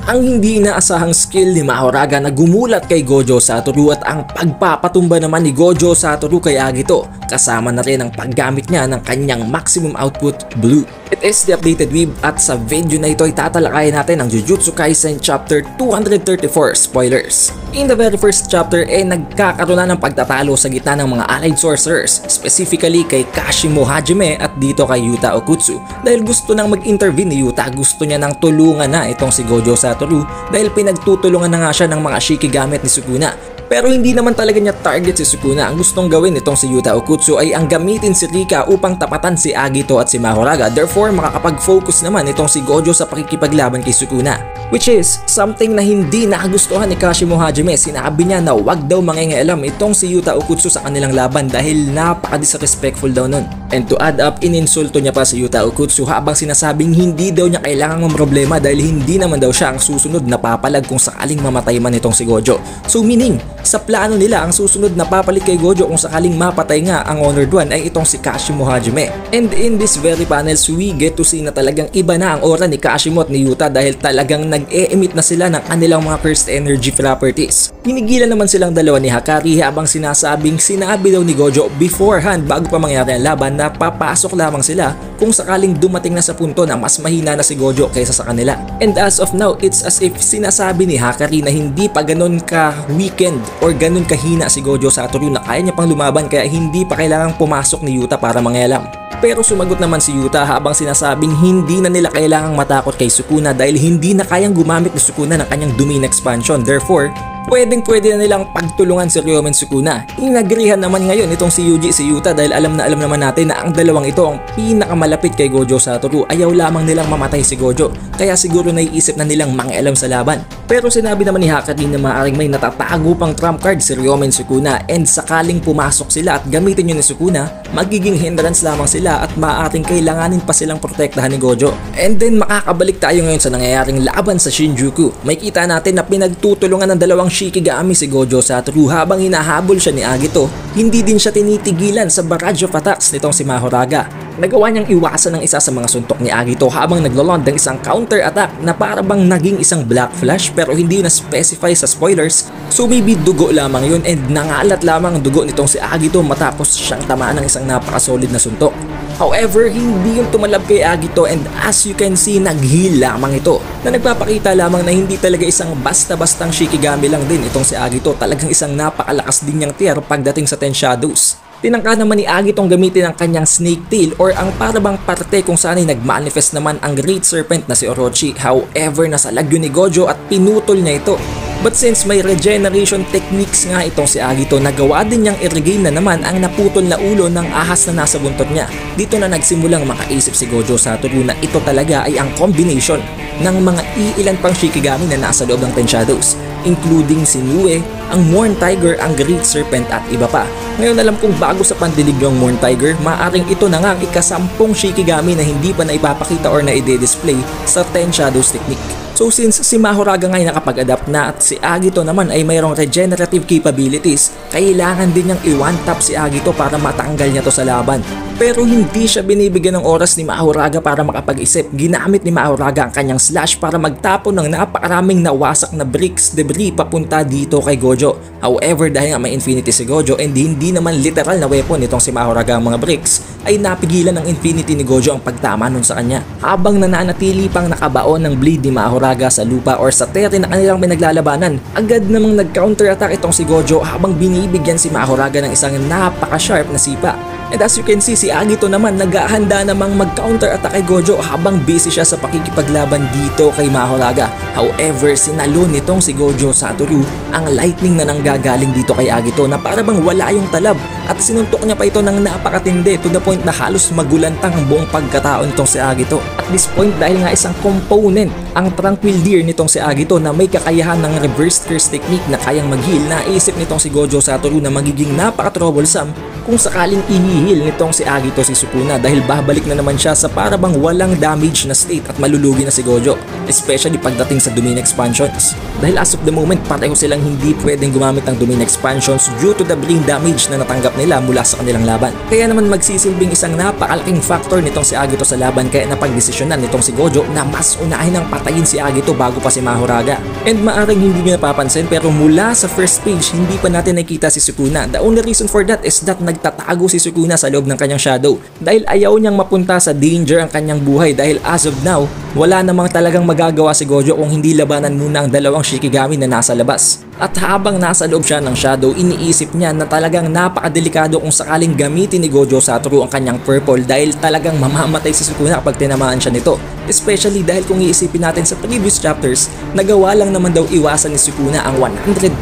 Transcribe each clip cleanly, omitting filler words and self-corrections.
Ang hindi inaasahang skill ni Mahoraga na gumulat kay Gojo Satoru at ang pagpapatumba naman ni Gojo Satoru kay Agito, kasama na rin ang paggamit niya ng kanyang maximum output Blue. It is the updated Weeb at sa video na ito ay tatalakayin natin ang Jujutsu Kaisen Chapter 234 spoilers. In the very first chapter nagkakaroon na ng pagtatalo sa gitna ng mga allied sorcerers, specifically kay Kashimo Hajime at dito kay Yuta Okutsu. Dahil gusto nang mag-intervene ni Yuta, gusto niya nang tulungan na itong si Gojo Satoru dahil pinagtutulungan na nga siya ng mga shiki gamit ni Sukuna. Pero hindi naman talaga niya target si Sukuna. Ang gustong gawin nitong si Yuta Okutsu ay ang gamitin si Rika upang tapatan si Agito at si Mahoraga. Therefore, makakapag-focus naman itong si Gojo sa pakikipaglaban kay Sukuna. Which is something na hindi nakagustuhan ni Kashimo Hajime. Sinabi niya na wag daw mangingialam itong si Yuta Okutsu sa kanilang laban dahil napaka-disrespectful daw nun. And to add up, ininsulto niya pa si Yuta Okutsu habang sinasabing hindi daw niya kailangang problema dahil hindi naman daw siya ang susunod na papalag kung sakaling mamatay man itong si Gojo. So meaning, sa plano nila ang susunod na papalit kay Gojo kung sakaling mapatay nga ang Honored One ay itong si Kashimo Hajime. And in this very panels, we get to see na talagang iba na ang aura ni Kashimo at ni Yuta dahil talagang nag-e-emit na sila ng kanilang mga cursed energy properties. Hinigilan naman silang dalawa ni Hakari habang sinabi daw ni Gojo beforehand bago pa mangyari ang laban na papasok lamang sila kung sakaling dumating na sa punto na mas mahina na si Gojo kaysa sa kanila. And as of now, it's as if sinasabi ni Hakari na hindi pa ganun ka-weekend or ganun kahina si Gojo Satoru na kaya niya pang lumaban kaya hindi pa kailangang pumasok ni Yuta para mangialam. Pero sumagot naman si Yuta habang sinasabing hindi na nila kailangang matakot kay Sukuna dahil hindi na kayang gumamit ni Sukuna ng kanyang domain expansion. Therefore, pwede na nilang pagtulungan si Ryomen Sukuna. Inagrihan naman ngayon itong si Yuji si Yuta dahil alam naman natin na ang dalawang ito ang pinakamalapit kay Gojo Satoru. Ayaw lamang nilang mamatay si Gojo kaya siguro naiisip na nilang mangialam sa laban. Pero sinabi naman ni Hakari na maaaring may natatago pang trump card si Ryomen Sukuna and sakaling pumasok sila at gamitin yun ni Sukuna, magiging hindrance lamang sila at maaaring kailanganin pa silang protektahan ni Gojo. And then makakabalik tayo ngayon sa nangyayaring laban sa Shinjuku. May kita natin na pinagtutulungan ng dalawang Shikigami si Gojo Satoru habang hinahabol siya ni Agito. Hindi din siya tinitigilan sa barrage of attacks nitong si Mahoraga. Nagawa niyang iwasan ng isa sa mga suntok ni Agito habang naglalond ng isang counter attack na parabang naging isang black flash pero hindi na specify sa spoilers. So maybe dugo lamang yun and nangalat lamang ang dugo nitong si Agito matapos siyang tamaan ng isang napakasolid na suntok. However, hindi yung tumalab kay Agito and as you can see, nag-heal lamang ito na nagpapakita lamang na hindi talaga isang basta-bastang Shikigami lang din itong si Agito. Talagang isang napakalakas din niyang tier pagdating sa 10 Shadows. Tinangka naman ni Agitong gamitin ang kanyang snake tail or ang parabang parte kung saan ay nagmanifest naman ang Great Serpent na si Orochi. However, nasalag yun ni Gojo at pinutol niya ito. But since may regeneration techniques nga itong si Agito, nagawa din niyang i-regain na naman ang naputol na ulo ng ahas na nasa buntot niya. Dito na nagsimulang makaisip si Gojo Satoru na ito talaga ay ang combination ng mga iilan pang Shikigami na nasa loob ng 10 Shadows, including si Nue, ang Morn Tiger, ang Great Serpent at iba pa. Ngayon alam kong bago sa pandinig yung Morn Tiger, maaring ito na nga ang ikasampung Shikigami na hindi pa naipapakita or na i-display sa 10 Shadows technique. So since si Mahoraga ngay nakapag-adapt na at si Agito naman ay mayroong regenerative capabilities, kailangan din niyang i-one-tap si Agito para matanggal niya to sa laban. Pero hindi siya binibigyan ng oras ni Mahoraga para makapag-isip. Ginamit ni Mahoraga ang kanyang slash para magtapon ng napakaraming nawasak na bricks debris papunta dito kay Gojo. However, dahil nga may infinity si Gojo and hindi naman literal na weapon itong si Mahoraga ang mga bricks, ay napigilan ng infinity ni Gojo ang pagtama nun sa kanya. Habang nananatili pang nakabaon ng bleed ni Mahoraga sa lupa or sa tere na kanilang pinaglalabanan, agad namang nag-counter-attack itong si Gojo habang binibigyan si Mahoraga ng isang napaka-sharp na sipa. And as you can see, si Agito naman naghahanda namang mag-counter-attack kay Gojo habang busy siya sa pakikipaglaban dito kay Mahoraga. However, sinalo nitong si Gojo Satoru ang lightning na nanggagaling dito kay Agito na parabang wala yung talab at sinuntok niya pa ito ng napakatindi to the point na halos magulantang ang buong pagkatao nitong si Agito. At this point, dahil nga isang component ang Tranquil Deer nitong si Agito na may kakayahan ng reverse curse technique na kayang mag-heal, naisip nitong si Gojo Satoru na magiging napaka-troublesome kung sakaling ihihil nitong si Agito si Sukuna dahil babalik na naman siya sa parabang walang damage na state at malulugi na si Gojo, especially pagdating sa domain expansions. Dahil as of the moment pareho silang hindi pwedeng gumamit ng domain expansions due to the brain damage na natanggap nila mula sa kanilang laban. Kaya naman magsisilbing isang napakalaking factor nitong si Agito sa laban kaya napagdesisyonan nitong si Gojo na mas unahin ang patayin si Agito bago pa si Mahoraga. And maaring hindi nyo napapansin pero mula sa first page hindi pa natin nakita si Sukuna. The only reason for that is that nagtatago si Sukuna sa loob ng kanyang shadow dahil ayaw niyang mapunta sa danger ang kanyang buhay dahil as of now wala namang talagang magagawa si Gojo kung hindi labanan muna ang dalawang Shikigami na nasa labas. At habang nasa loob siya ng shadow, iniisip niya na talagang napakadelikado kung sakaling gamitin ni Gojo Satoru ang kanyang purple dahil talagang mamamatay si Sukuna kapag tinamaan siya nito. Especially dahil kung iisipin natin sa previous chapters, nagawa lang naman daw iwasan ni Sukuna ang 120%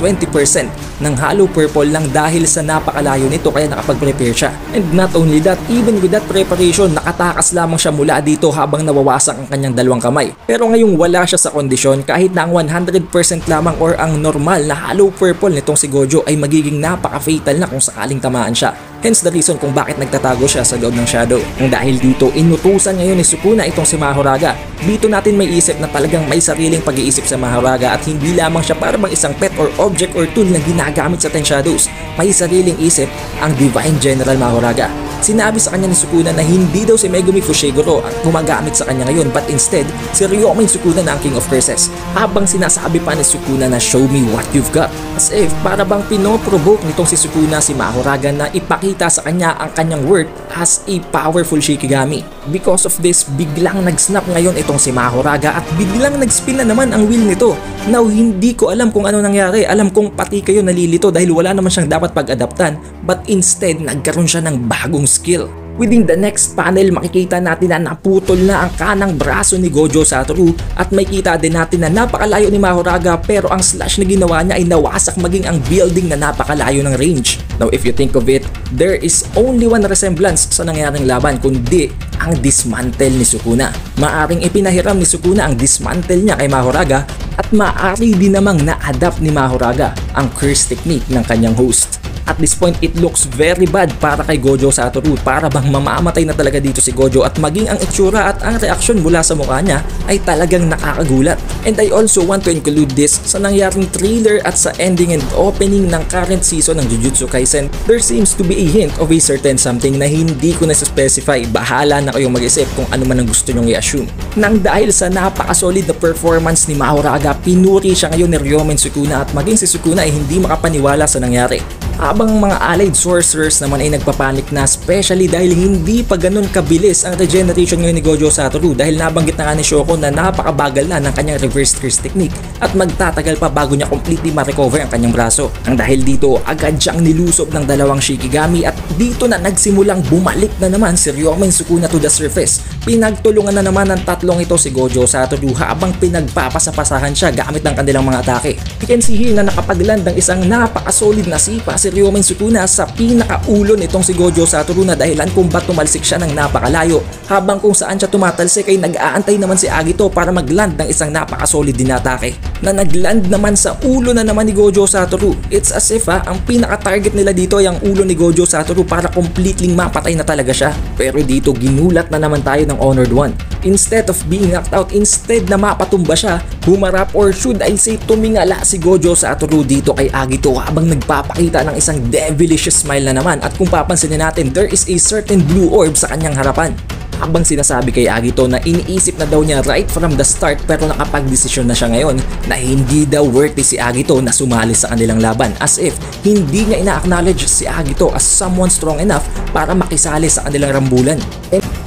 ng hollow purple lang dahil sa napakalayo nito kaya nakapag-prepare siya. And not only that, even with that preparation, nakatakas lamang siya mula dito habang nawawasak ang kanyang dalawang kamay. Pero ngayong wala siya sa kondisyon, kahit na ang 100% lamang or ang normal na hollow purple nitong si Gojo ay magiging napaka-fatal na kung sakaling tamaan siya. Hence the reason kung bakit nagtatago siya sa loob ng shadow. Ang dahil dito, inutusan ngayon ni Sukuna itong si Mahoraga. Dito natin may isip na talagang may sariling pag-iisip sa Mahoraga at hindi lamang siya parang isang pet or object or tool na ginagamit sa Ten Shadows. May sariling isip ang Divine General Mahoraga. Sinabi sa kanya ni Sukuna na hindi daw si Megumi Fushiguro ang gumagamit sa kanya ngayon but instead si Ryomen Sukuna na ang King of Curses. Habang sinasabi pa ni Sukuna na show me what you've got. As if para bang pinoprovoke nitong si Sukuna si Mahoraga na ipakita sa kanya ang kanyang worth as a powerful Shikigami. Because of this, biglang nag-snap ngayon itong si Mahoraga at biglang nag-spin na naman ang wheel nito. Now hindi ko alam kung ano nangyari. Alam kong pati kayo nalilito dahil wala naman siyang dapat pag-adaptan but instead nagkaroon siya ng bagong skill. Within the next panel, makikita natin na naputol na ang kanang braso ni Gojo Satoru at makikita din natin na napakalayo ni Mahoraga pero ang slash na ginawa niya ay nawasak maging ang building na napakalayo ng range. Now if you think of it, there is only one resemblance sa nangyaring laban kundi ang dismantle ni Sukuna. Maaring ipinahiram ni Sukuna ang dismantle niya kay Mahoraga at maaari din namang na-adapt ni Mahoraga ang curse technique ng kanyang host. At this point, it looks very bad para kay Gojo Satoru. Para bang mamamatay na talaga dito si Gojo at maging ang itsura at ang reaksyon mula sa mukha niya ay talagang nakakagulat. And I also want to include this sa nangyaring trailer at sa ending and opening ng current season ng Jujutsu Kaisen. There seems to be a hint of a certain something na hindi ko na-specify. Bahala na kayong mag-isip kung ano man ang gusto nyong i-assume. Nang dahil sa napaka-solid na performance ni Mahoraga, pinuri siya ngayon ni Ryomen Sukuna at maging si Sukuna ay hindi makapaniwala sa nangyari. Habang mga allied sorcerers naman ay nagpapanik na, especially dahil hindi pa ganun kabilis ang regeneration ngayon ni Gojo Satoru dahil nabanggit na nga ni Shoko na napakabagal na ng kanyang reverse curse technique at magtatagal pa bago niya completely ma-recover ang kanyang braso. Ang dahil dito, agad siyang nilusob ng dalawang Shikigami at dito na nagsimulang bumalik na naman si Ryomen Sukuna to the surface. Pinagtulungan na naman ng tatlong ito si Gojo Satoru habang pinagpapasapasahan siya gamit ng kanilang mga atake. You can see here na nakapagland ng isang napaka-solid na sipa si Ryomen Sukuna sa pinakaulo nitong si Gojo Satoru na dahilan kung ba't tumalsik siya ng napakalayo habang kung saan siya tumatalsik ay nag-aantay naman si Agito para mag-land ng isang napaka-solid din na atake na nag-land naman sa ulo na naman ni Gojo Satoru. It's as if ang pinaka-target nila dito ay ang ulo ni Gojo Satoru para completely mapatay na talaga siya. Pero dito ginulat na naman tayo ng Honored One. Instead of being knocked out, instead na mapatumba siya, humarap or should I say tumingala si Gojo Satoru dito kay Agito habang nagpapakita ng isang devilish smile na naman at kung papansinin natin there is a certain blue orb sa kanyang harapan. Habang sinasabi kay Agito na iniisip na daw niya right from the start pero nakapag-desisyon na siya ngayon na hindi daw worthy si Agito na sumali sa kanilang laban as if hindi niya ina-acknowledge si Agito as someone strong enough para makisali sa kanilang rambulan.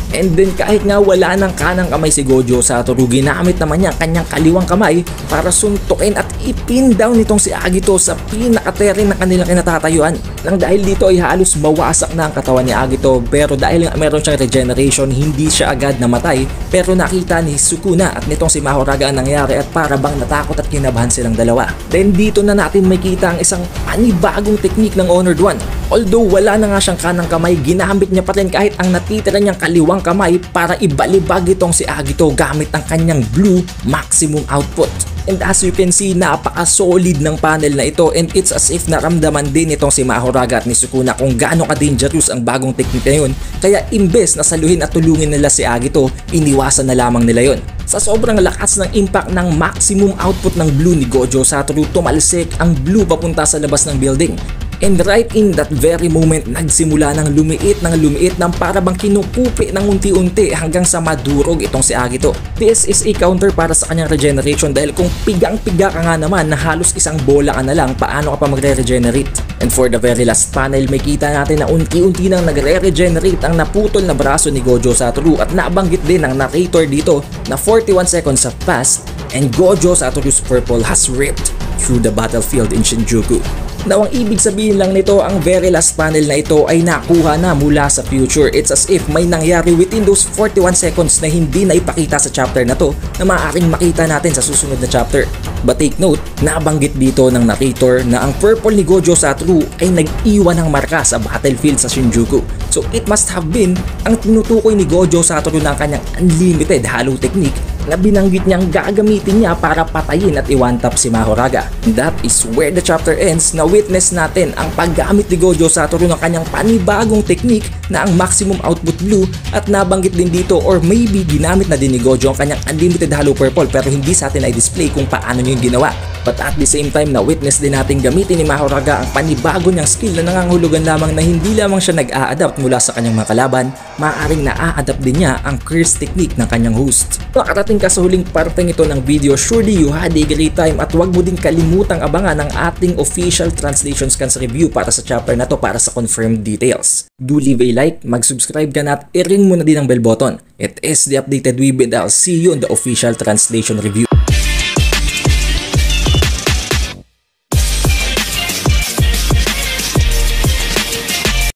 And then kahit nga wala ng kanang kamay si Gojo Satoru, ginamit naman niya kanyang kaliwang kamay para suntukin at ipin down nitong si Agito sa pinaka-terrain ng kanilang kinatatayuan. Nang dahil dito ay halos mawasak na ang katawan ni Agito pero dahil nga meron siyang regeneration hindi siya agad namatay pero nakita ni Sukuna at nitong si Mahoraga ang nangyari at para bang natakot at kinabahan silang dalawa. Then dito na natin makita ang isang panibagong technique ng Honored One. Although wala na nga siyang kanang kamay, ginamit niya pa rin kahit ang natitira niyang kaliwang kamay para ibalibag itong si Agito gamit ang kanyang blue maximum output. And as you can see, napaka-solid ng panel na ito, and it's as if naramdaman din itong si Mahoraga at ni Sukuna kung gaano ka-dangerous ang bagong technique na yun. Kaya imbes na saluhin at tulungin nila si Agito, iniwasan na lamang nila yon. Sa sobrang lakas ng impact ng maximum output ng blue ni Gojo Satoru, tumalsik ang blue papunta sa labas ng building. And right in that very moment, nagsimula ng lumiit ng para bang kinukupi ng unti-unti hanggang sa madurog itong si Agito. This is a counter para sa kanyang regeneration dahil kung pigang-piga ka nga naman na halos isang bola ka na lang, paano ka pa magre-regenerate? And for the very last panel, may kita natin na unti-unti nang nagre-regenerate ang naputol na braso ni Gojo Satoru, at nabanggit din ng narrator dito na 41 seconds have passed and Gojo Satoru's purple has ripped through the battlefield in Shinjuku. Now, ang ibig sabihin lang nito, ang very last panel na ito ay nakuha na mula sa future. It's as if may nangyari within those 41 seconds na hindi na ipakita sa chapter na to na maaaring makita natin sa susunod na chapter. But take note, nabanggit dito ng narrator na ang purple ni Gojo Satoru ay nag-iwan ng marka sa battlefield sa Shinjuku. So it must have been ang tinutukoy ni Gojo Satoru ng kanyang unlimited halo technique na binanggit niyang gagamitin niya para patayin at i-one-tap si Mahoraga. That is where the chapter ends. Na witness natin ang paggamit ni Gojo Satoru ng kanyang panibagong technique na ang maximum output blue, at nabanggit din dito or maybe ginamit na din ni Gojo ang kanyang unlimited halo purple pero hindi sa atin ay display kung paano niya yung ginawa. But at the same time, na witness din natin gamitin ni Mahoraga ang panibago niyang skill na nangangahulugan lamang na hindi lamang siya nag-a-adapt mula sa kanyang mga kalaban, maaaring na-a-adapt din niya ang curse technique ng kanyang host. Nakarating ka sa huling parteng ito ng video, surely you had a great time, at huwag mo din kalimutang abangan ang ating official translation scans review para sa chapter na to para sa confirmed details. Do leave a like, mag-subscribe ka na at i-ring mo na din ang bell button. It is the updated Weeb, and I'll see you on the official translation review.